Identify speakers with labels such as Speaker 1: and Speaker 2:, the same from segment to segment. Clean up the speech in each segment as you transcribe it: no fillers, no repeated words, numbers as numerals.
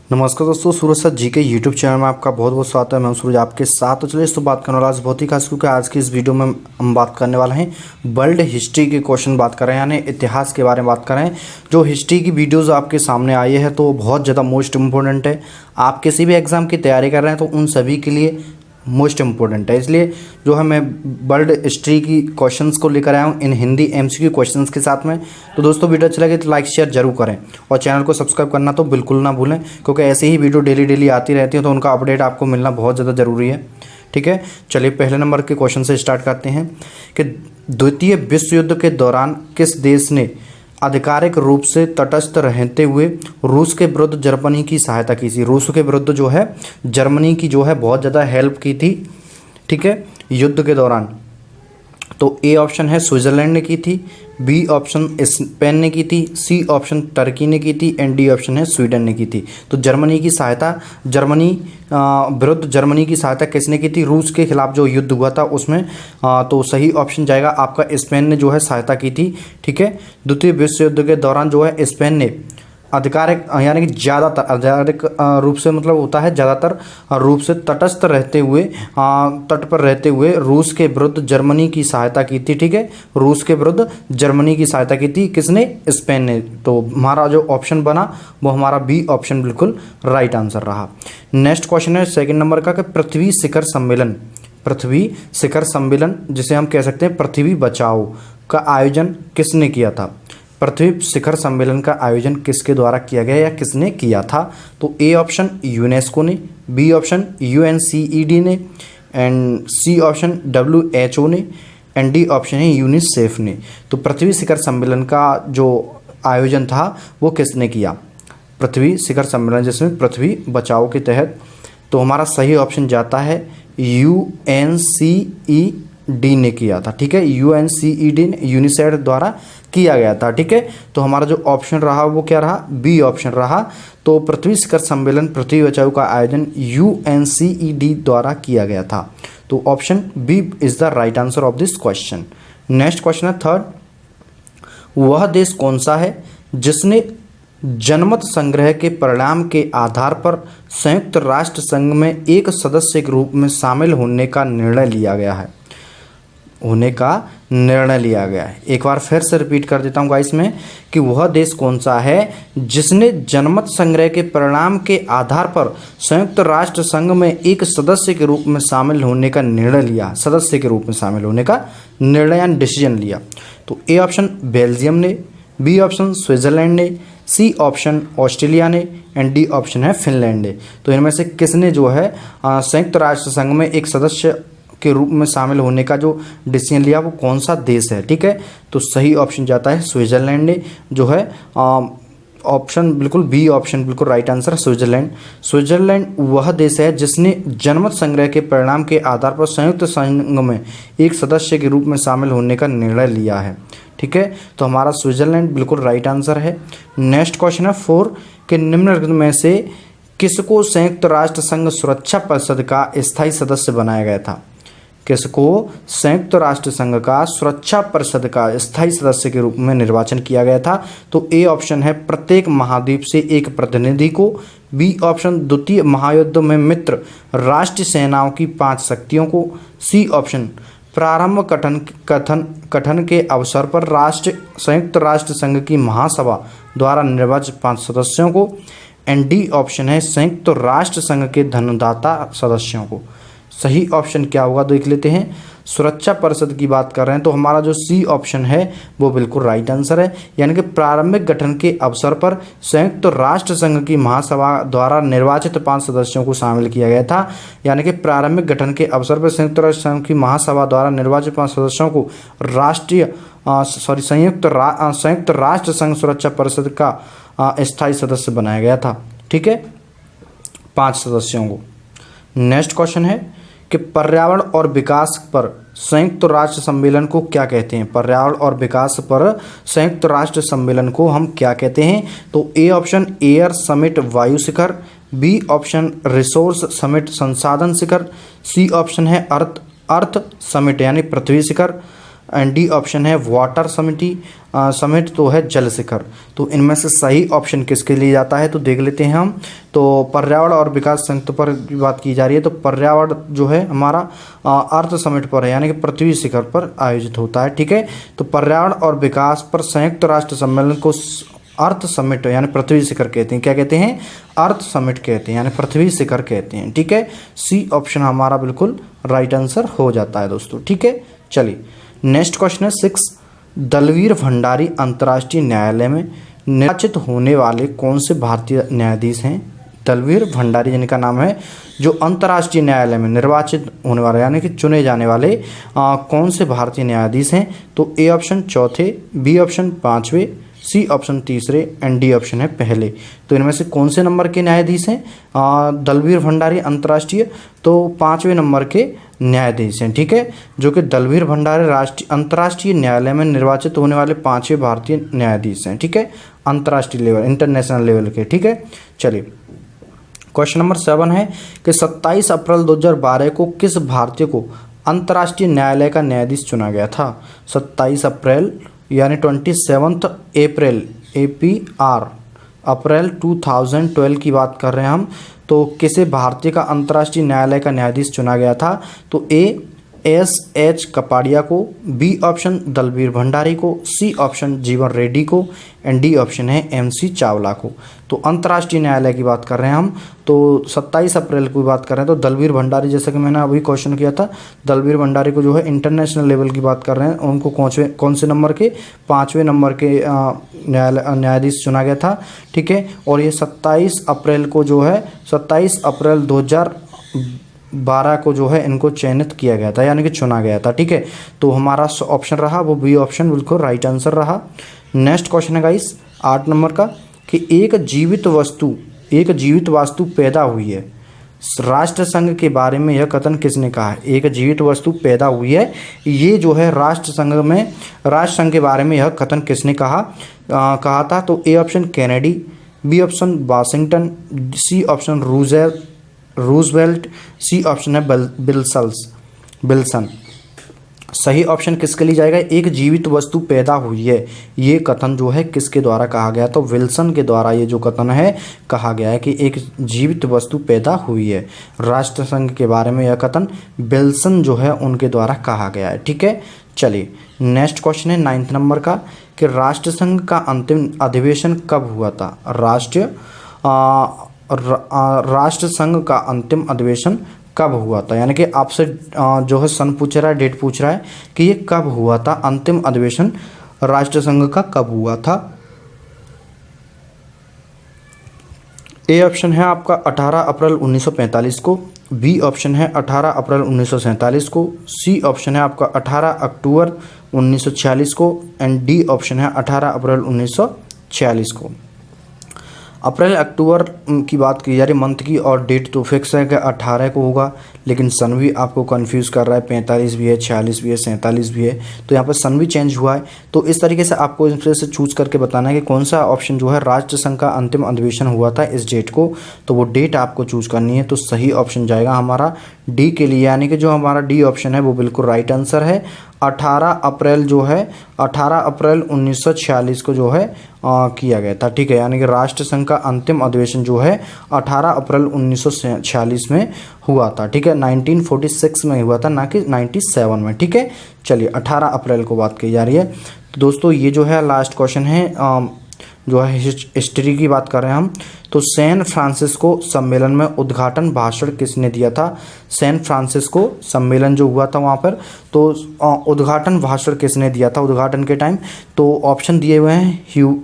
Speaker 1: नमस्कार दोस्तों, सूरज सर जी के यूट्यूब चैनल में आपका बहुत बहुत स्वागत है। मैं सूरज आपके साथ। तो चलिए इसको बात करने वाला आज बहुत ही खास, क्योंकि आज की इस वीडियो में हम बात करने वाले हैं वर्ल्ड हिस्ट्री के क्वेश्चन बात कर रहे हैं, यानी इतिहास के बारे में बात कर रहे हैं। जो हिस्ट्री की वीडियोज़ आपके सामने आई है तो बहुत ज़्यादा मोस्ट इम्पोर्टेंट है। आप किसी भी एग्ज़ाम की तैयारी कर रहे हैं तो उन सभी के लिए मोस्ट इम्पोर्टेंट है। इसलिए जो है मैं वर्ल्ड हिस्ट्री की क्वेश्चंस को लेकर आया हूँ इन हिंदी एमसीक्यू क्वेश्चंस के साथ में। तो दोस्तों वीडियो अच्छा लगे तो लाइक शेयर जरूर करें और चैनल को सब्सक्राइब करना तो बिल्कुल ना भूलें, क्योंकि ऐसे ही वीडियो डेली आती रहती है तो उनका अपडेट आपको मिलना बहुत ज़्यादा ज़रूरी है। ठीक है, चलिए पहले नंबर के क्वेश्चन से स्टार्ट करते हैं कि द्वितीय विश्व युद्ध के दौरान किस देश ने आधिकारिक रूप से तटस्थ रहते हुए रूस के विरुद्ध जर्मनी की सहायता की थी। रूस के विरुद्ध जो है जर्मनी की जो है बहुत ज़्यादा हेल्प की थी, ठीक है, युद्ध के दौरान। तो ए ऑप्शन है स्विट्ज़रलैंड ने की थी, बी ऑप्शन स्पेन ने की थी, सी ऑप्शन टर्की ने की थी एंड डी ऑप्शन है स्वीडन ने की थी। तो जर्मनी की सहायता विरुद्ध जर्मनी की सहायता किसने की थी? रूस के खिलाफ जो युद्ध हुआ था उसमें। तो सही ऑप्शन जाएगा आपका स्पेन ने जो है सहायता की थी। ठीक है, द्वितीय विश्व युद्ध के दौरान जो है स्पेन ने आधिकारिक यानी कि ज़्यादातर आधिकारिक रूप से मतलब होता है ज़्यादातर रूप से तटस्थ रहते हुए तट पर रहते हुए रूस के विरुद्ध जर्मनी की सहायता की थी। ठीक है, रूस के विरुद्ध जर्मनी की सहायता की थी किसने? स्पेन ने। तो हमारा जो ऑप्शन बना वो हमारा बी ऑप्शन बिल्कुल राइट आंसर रहा। नेक्स्ट क्वेश्चन है सेकंड नंबर का कि पृथ्वी शिखर सम्मेलन जिसे हम कह सकते हैं पृथ्वी बचाओ का आयोजन किसने किया था? पृथ्वी शिखर सम्मेलन का आयोजन किसके द्वारा किया गया या किसने किया था? तो ए ऑप्शन यूनेस्को ने, बी ऑप्शन UNCED ने एंड सी ऑप्शन WHO ने एंड डी ऑप्शन है यूनिसेफ ने। तो पृथ्वी शिखर सम्मेलन का जो आयोजन था वो किसने किया? पृथ्वी शिखर सम्मेलन जिसमें पृथ्वी बचाओ के तहत। तो हमारा सही ऑप्शन जाता है UNCED ने किया था। ठीक है, UNCED ने यूनिसेफ द्वारा किया गया था। ठीक है, तो हमारा जो ऑप्शन रहा वो क्या रहा? बी ऑप्शन रहा। तो पृथ्वी शिखर सम्मेलन पृथ्वी बचाओ का आयोजन UNCED द्वारा किया गया था। तो option B is the right answer of this question. Next question है थर्ड, वह देश कौन सा है जिसने जनमत संग्रह के परिणाम के आधार पर संयुक्त राष्ट्र संघ में एक सदस्य के रूप में शामिल होने का निर्णय लिया गया है? एक बार फिर से रिपीट कर देता हूँ गाइस में कि वह देश कौन सा है जिसने जनमत संग्रह के परिणाम के आधार पर संयुक्त राष्ट्र संघ में एक सदस्य के रूप में शामिल होने का निर्णय लिया, सदस्य के रूप में शामिल होने का निर्णय या डिसीजन लिया। तो ए ऑप्शन बेल्जियम ने, बी ऑप्शन स्विट्जरलैंड ने, सी ऑप्शन ऑस्ट्रेलिया ने एंड डी ऑप्शन है फिनलैंड ने। तो इनमें से किसने जो है संयुक्त राष्ट्र संघ में एक सदस्य के रूप में शामिल होने का जो डिसीजन लिया वो कौन सा देश है? ठीक है, तो सही ऑप्शन जाता है स्विट्जरलैंड ने जो है ऑप्शन बिल्कुल बी ऑप्शन बिल्कुल राइट आंसर है स्विट्जरलैंड। स्विट्जरलैंड वह देश है जिसने जनमत संग्रह के परिणाम के आधार पर संयुक्त संघ में एक सदस्य के रूप में शामिल होने का निर्णय लिया है। ठीक है, तो हमारा स्विट्जरलैंड बिल्कुल राइट आंसर है। नेक्स्ट क्वेश्चन है 4 कि निम्नलिखित में से किसको संयुक्त राष्ट्र संघ सुरक्षा परिषद का स्थायी सदस्य बनाया गया था? किसको संयुक्त राष्ट्र संघ का सुरक्षा परिषद का स्थायी सदस्य के रूप में निर्वाचन किया गया था? तो ए ऑप्शन है प्रत्येक महाद्वीप से एक प्रतिनिधि को, बी ऑप्शन द्वितीय महायुद्ध में मित्र राष्ट्रीय सेनाओं की 5 शक्तियों को, सी ऑप्शन प्रारंभ गठन के अवसर पर संयुक्त राष्ट्र संघ की महासभा द्वारा निर्वाचित 5 सदस्यों को एंड डी ऑप्शन है संयुक्त राष्ट्र संघ के धनदाता सदस्यों को। सही ऑप्शन क्या होगा देख लेते हैं। सुरक्षा परिषद की बात कर रहे हैं तो हमारा जो सी ऑप्शन है वो बिल्कुल राइट आंसर है, यानी कि प्रारंभिक गठन के अवसर पर संयुक्त राष्ट्र संघ की महासभा द्वारा निर्वाचित 5 सदस्यों को शामिल किया गया था। यानी कि प्रारंभिक गठन के अवसर पर संयुक्त राष्ट्र संघ की महासभा द्वारा निर्वाचित 5 सदस्यों को संयुक्त राष्ट्र संघ सुरक्षा परिषद का स्थायी सदस्य बनाया गया था। ठीक है, 5 सदस्यों को। नेक्स्ट क्वेश्चन है कि पर्यावरण और विकास पर संयुक्त राष्ट्र सम्मेलन को क्या कहते हैं? पर्यावरण और विकास पर संयुक्त राष्ट्र सम्मेलन को हम क्या कहते हैं? तो ए ऑप्शन एयर समिट वायु शिखर, बी ऑप्शन रिसोर्स समिट संसाधन शिखर, सी ऑप्शन है अर्थ समिट यानी पृथ्वी शिखर, एंड डी ऑप्शन है वाटर समिट तो है जल शिखर। तो इनमें से सही ऑप्शन किसके लिए जाता है तो देख लेते हैं हम। तो पर्यावरण और विकास संयुक्त पर बात की जा रही है, तो पर्यावरण जो है हमारा अर्थ समिट पर है, यानी कि पृथ्वी शिखर पर आयोजित होता है। ठीक है, तो पर्यावरण और विकास पर संयुक्त राष्ट्र सम्मेलन को अर्थ समिट यानी पृथ्वी शिखर कहते हैं। क्या कहते हैं? अर्थ समिट कहते हैं, यानी पृथ्वी शिखर कहते हैं। ठीक है, सी ऑप्शन हमारा बिल्कुल राइट आंसर हो जाता है दोस्तों। ठीक है, चलिए नेक्स्ट क्वेश्चन है 6। दलवीर भंडारी अंतर्राष्ट्रीय न्यायालय में निर्वाचित होने वाले कौन से भारतीय न्यायाधीश हैं? दलवीर भंडारी जिनका नाम है, जो अंतर्राष्ट्रीय न्यायालय में निर्वाचित होने वाले यानी कि चुने जाने वाले कौन से भारतीय न्यायाधीश हैं? तो ए ऑप्शन चौथे, बी ऑप्शन पाँचवें, सी ऑप्शन तीसरे एंड डी ऑप्शन है पहले। तो इनमें से कौन से नंबर के न्यायाधीश हैं दलवीर भंडारी अंतर्राष्ट्रीय? तो 5वें नंबर के न्यायाधीश हैं। ठीक है, जो कि दलवीर भंडारी अंतर्राष्ट्रीय न्यायालय में निर्वाचित होने वाले 5वें भारतीय न्यायाधीश हैं। ठीक है, अंतर्राष्ट्रीय लेवल, इंटरनेशनल लेवल के। ठीक है, चलिए क्वेश्चन नंबर 7 है कि 27 अप्रैल 2012 को किस भारतीय को अंतर्राष्ट्रीय न्यायालय का न्यायाधीश चुना गया था? 27 अप्रैल यानी 27 अप्रैल APR अप्रैल 2012 की बात कर रहे हैं हम। तो किसे भारतीय का अंतर्राष्ट्रीय न्यायालय का न्यायाधीश चुना गया था? तो ASH कपाड़िया को, बी ऑप्शन दलवीर भंडारी को, सी ऑप्शन जीवन रेड्डी को एंड डी ऑप्शन है MC चावला को। तो अंतर्राष्ट्रीय न्यायालय की बात कर रहे हैं हम, तो 27 अप्रैल की बात कर रहे हैं। तो दलवीर भंडारी, जैसा कि मैंने अभी क्वेश्चन किया था, दलवीर भंडारी को जो है इंटरनेशनल लेवल की बात कर रहे हैं, उनको कौन से नंबर के? 5वें नंबर के न्यायाधीश चुना गया था। ठीक है, और ये 27 अप्रैल को जो है 27 अप्रैल 2012 को जो है इनको चयनित किया गया था, यानी कि चुना गया था। ठीक है, तो हमारा ऑप्शन रहा वो बी ऑप्शन बिल्कुल राइट आंसर रहा। नेक्स्ट क्वेश्चन है गाइस 8 नंबर का कि एक जीवित वास्तु पैदा हुई है, राष्ट्रसंघ के बारे में यह कथन किसने कहा है? एक जीवित वस्तु पैदा हुई है, ये जो है राष्ट्रसंघ के बारे में यह कथन किसने कहा था? तो A option Kennedy, B option Washington, C option Roosevelt, C option है बिल्सन। सही ऑप्शन किसके लिए जाएगा? एक जीवित वस्तु पैदा हुई है, ये कथन जो है किसके द्वारा कहा गया? तो विल्सन के द्वारा ये जो कथन है कहा गया है कि एक जीवित वस्तु पैदा हुई है। राष्ट्रसंघ के बारे में यह कथन विल्सन जो है उनके द्वारा कहा गया है। ठीक है, चलिए नेक्स्ट क्वेश्चन है 9 नंबर का कि राष्ट्रसंघ का अंतिम अधिवेशन कब हुआ था? राष्ट्रसंघ का अंतिम अधिवेशन कब हुआ था? यानी कि आपसे जो है सन पूछ रहा है, डेट पूछ रहा है कि ये कब हुआ था, अंतिम अधिवेशन राष्ट्रसंघ का कब हुआ था? ए ऑप्शन है आपका 18 अप्रैल 1945 को, बी ऑप्शन है 18 अप्रैल 1947 को, सी ऑप्शन है आपका 18 अक्टूबर 1946 को एंड डी ऑप्शन है 18 अप्रैल 1946 को। अप्रैल अक्टूबर की बात की जा रही मंथ की, और डेट तो फिक्स है कि 18 को होगा, लेकिन सन भी आपको कंफ्यूज कर रहा है, 45 भी है, 46 भी है, 47 भी है, तो यहाँ पर सन भी चेंज हुआ है। तो इस तरीके से आपको इसमें से चूज करके बताना है कि कौन सा ऑप्शन जो है राष्ट्रसंघ का अंतिम अधिवेशन हुआ था इस डेट को, तो वो डेट आपको चूज करनी है। तो सही ऑप्शन जाएगा हमारा डी के लिए, यानी कि जो हमारा डी ऑप्शन है वो बिल्कुल राइट आंसर है। 18 अप्रैल जो है 18 अप्रैल 1946 को जो है किया गया था। ठीक है, यानी कि राष्ट्रसंघ का अंतिम अधिवेशन जो है 18 अप्रैल 1946 में हुआ था। ठीक है, 1946 में हुआ था, ना कि 97 में। ठीक है, चलिए 18 अप्रैल को बात की जा रही है। तो दोस्तों ये जो है लास्ट क्वेश्चन है, जो है हिस्ट्री की बात कर रहे हैं हम। तो सैन फ्रांसिस्को सम्मेलन में उद्घाटन भाषण किसने दिया था? सैन फ्रांसिस्को सम्मेलन जो हुआ था वहाँ पर, तो उद्घाटन भाषण किसने दिया था उद्घाटन के टाइम? तो ऑप्शन दिए हुए हैं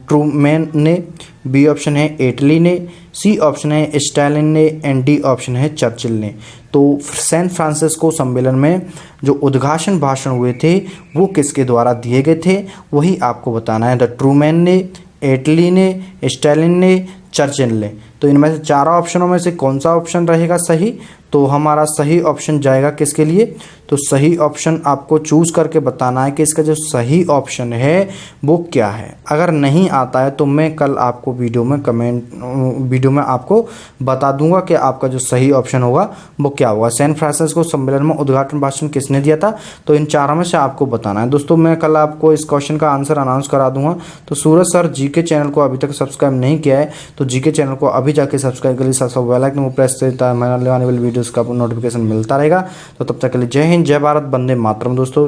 Speaker 1: ट्रूमैन ने, बी ऑप्शन है एटली ने, सी ऑप्शन है स्टालिन ने एंड डी ऑप्शन है चर्चिल ने। तो सैन फ्रांसिस्को सम्मेलन में जो उद्घाटन भाषण हुए थे वो किसके द्वारा दिए गए थे, वही आपको बताना है। द ट्रूमैन ने, एटली ने, स्टालिन ने, चर्च इन लें। तो इनमें से चारों ऑप्शनों में से कौन सा ऑप्शन रहेगा सही? तो हमारा सही ऑप्शन जाएगा किसके लिए? तो सही ऑप्शन आपको चूज करके बताना है कि इसका जो सही ऑप्शन है वो क्या है। अगर नहीं आता है तो मैं कल आपको वीडियो में आपको बता दूंगा कि आपका जो सही ऑप्शन होगा वो क्या होगा। सैन फ्रांसिस्को सम्मेलन में उद्घाटन भाषण किसने दिया था? तो इन चारों में से आपको बताना है। दोस्तों मैं कल आपको इस क्वेश्चन का आंसर अनाउंस करा दूंगा। तो सूरज सर जीके चैनल को अभी तक सब्सक्राइब नहीं किया है तो जीके चैनल को अभी जाके सब्सक्राइब कर लीजिए, साथ साथ बेल आइकन को प्रेस करता है, मैं आने वाली वीडियोस का नोटिफिकेशन मिलता रहेगा। तो तब तक के लिए जय हिंद, जय भारत, वंदे मातरम दोस्तों।